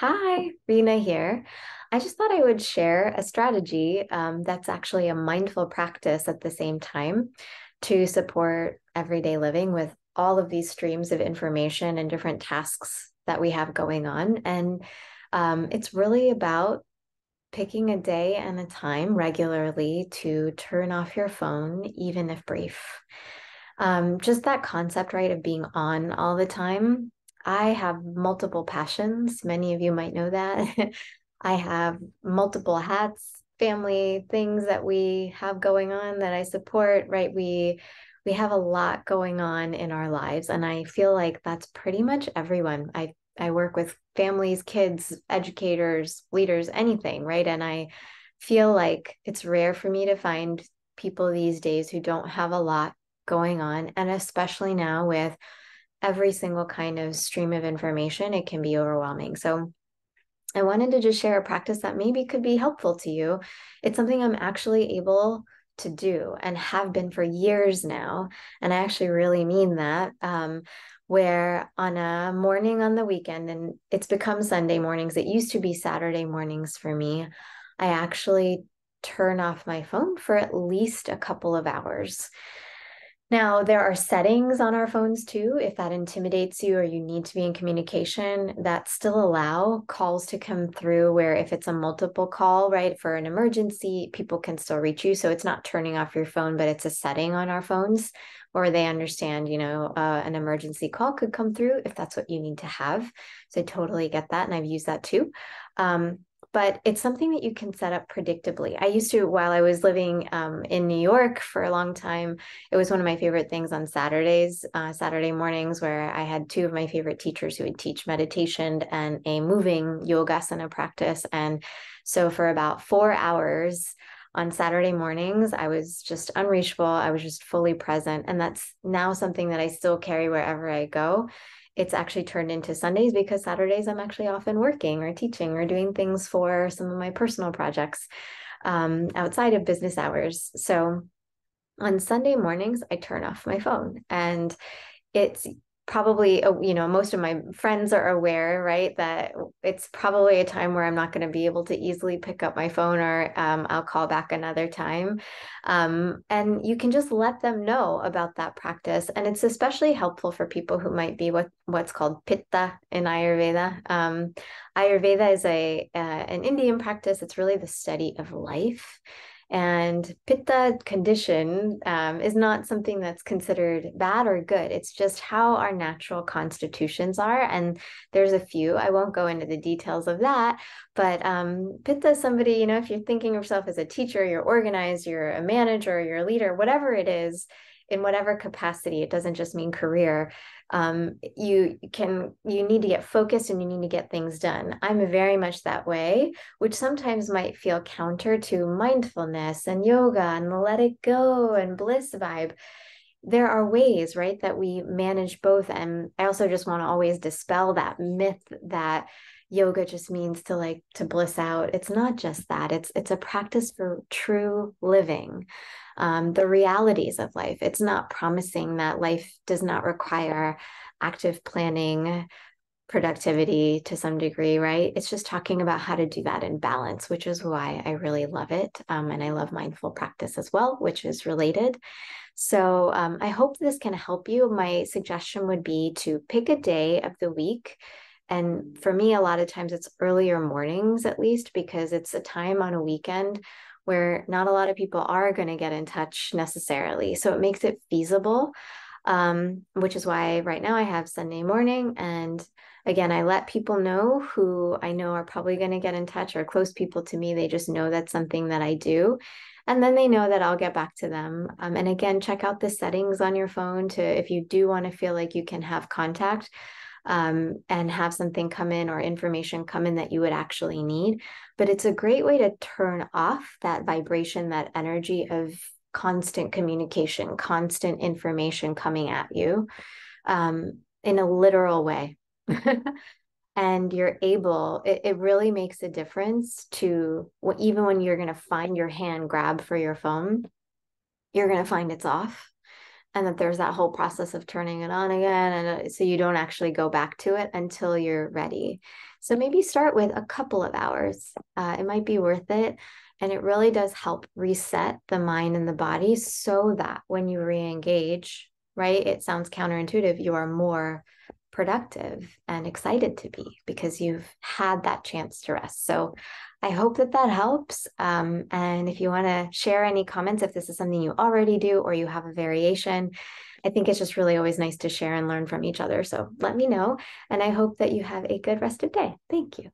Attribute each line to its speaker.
Speaker 1: Hi, Rena here. I just thought I would share a strategy that's actually a mindful practice at the same time to support everyday living with all of these streams of information and different tasks that we have going on. And it's really about picking a day and a time regularly to turn off your phone, even if brief. Just that concept, right, of being on all the time. I have multiple passions. Many of you might know that. I have multiple hats, family things that we have going on that I support, right? We have a lot going on in our lives, and I feel like that's pretty much everyone. I work with families, kids, educators, leaders, anything, right? And I feel like it's rare for me to find people these days who don't have a lot going on. And especially now with every single kind of stream of information, it can be overwhelming. So I wanted to just share a practice that maybe could be helpful to you. It's something I'm actually able to do and have been for years now. And I actually really mean that. Where on a morning on the weekend, and it's become Sunday mornings, it used to be Saturday mornings for me, I actually turn off my phone for at least a couple of hours. Now, there are settings on our phones too, if that intimidates you or you need to be in communication, that still allow calls to come through where if it's a multiple call, right, for an emergency, people can still reach you. So it's not turning off your phone, but it's a setting on our phones where they understand, an emergency call could come through if that's what you need to have. So I totally get that. And I've used that too. Um, but it's something that you can set up predictably. I used to, while I was living in New York for a long time, it was one of my favorite things on Saturdays, Saturday mornings, where I had two of my favorite teachers who would teach meditation and a moving yogasana practice. And so for about 4 hours on Saturday mornings, I was just unreachable. I was just fully present. And that's now something that I still carry wherever I go. It's actually turned into Sundays because Saturdays I'm actually often working or teaching or doing things for some of my personal projects outside of business hours. So on Sunday mornings, I turn off my phone, and it's probably, most of my friends are aware, right, that it's probably a time where I'm not going to be able to easily pick up my phone, or I'll call back another time. And you can just let them know about that practice. And it's especially helpful for people who might be what's called pitta in Ayurveda. Ayurveda is an Indian practice. It's really the study of life. And pitta condition is not something that's considered bad or good. It's just how our natural constitutions are. And there's a few. I won't go into the details of that. But pitta is somebody, if you're thinking of yourself as a teacher, you're organized, you're a manager, you're a leader, whatever it is, in whatever capacity, it doesn't just mean career. You need to get focused and you need to get things done. I'm very much that way, which sometimes might feel counter to mindfulness and yoga and the let it go and bliss vibe. There are ways, right, that we manage both. And I also just want to always dispel that myth that yoga just means to bliss out. It's not just that. It's a practice for true living, the realities of life. It's not promising that life does not require active planning, productivity to some degree, right? It's just talking about how to do that in balance, which is why I really love it. And I love mindful practice as well, which is related. So I hope this can help you. My suggestion would be to pick a day of the week. And for me, a lot of times it's earlier mornings, at least, because it's a time on a weekend where not a lot of people are going to get in touch necessarily. So it makes it feasible, which is why right now I have Sunday morning. And again, I let people know who I know are probably going to get in touch, or close people to me. They just know that's something that I do. And then they know that I'll get back to them. And again, check out the settings on your phone to, if you do want to feel like you can have contact and have something come in or information come in that you would actually need. But it's a great way to turn off that vibration, that energy of constant communication, constant information coming at you in a literal way. And you're able, it really makes a difference to even when you're going to find your hand grab for your phone, you're going to find it's off. and that there's that whole process of turning it on again. And so you don't actually go back to it until you're ready. So maybe start with a couple of hours. It might be worth it. And it really does help reset the mind and the body so that when you re-engage, right, it sounds counterintuitive, you are more productive and excited to be because you've had that chance to rest. So I hope that that helps. And if you want to share any comments, if this is something you already do or you have a variation, I think it's just really always nice to share and learn from each other. So let me know. And I hope that you have a good rest of day. Thank you.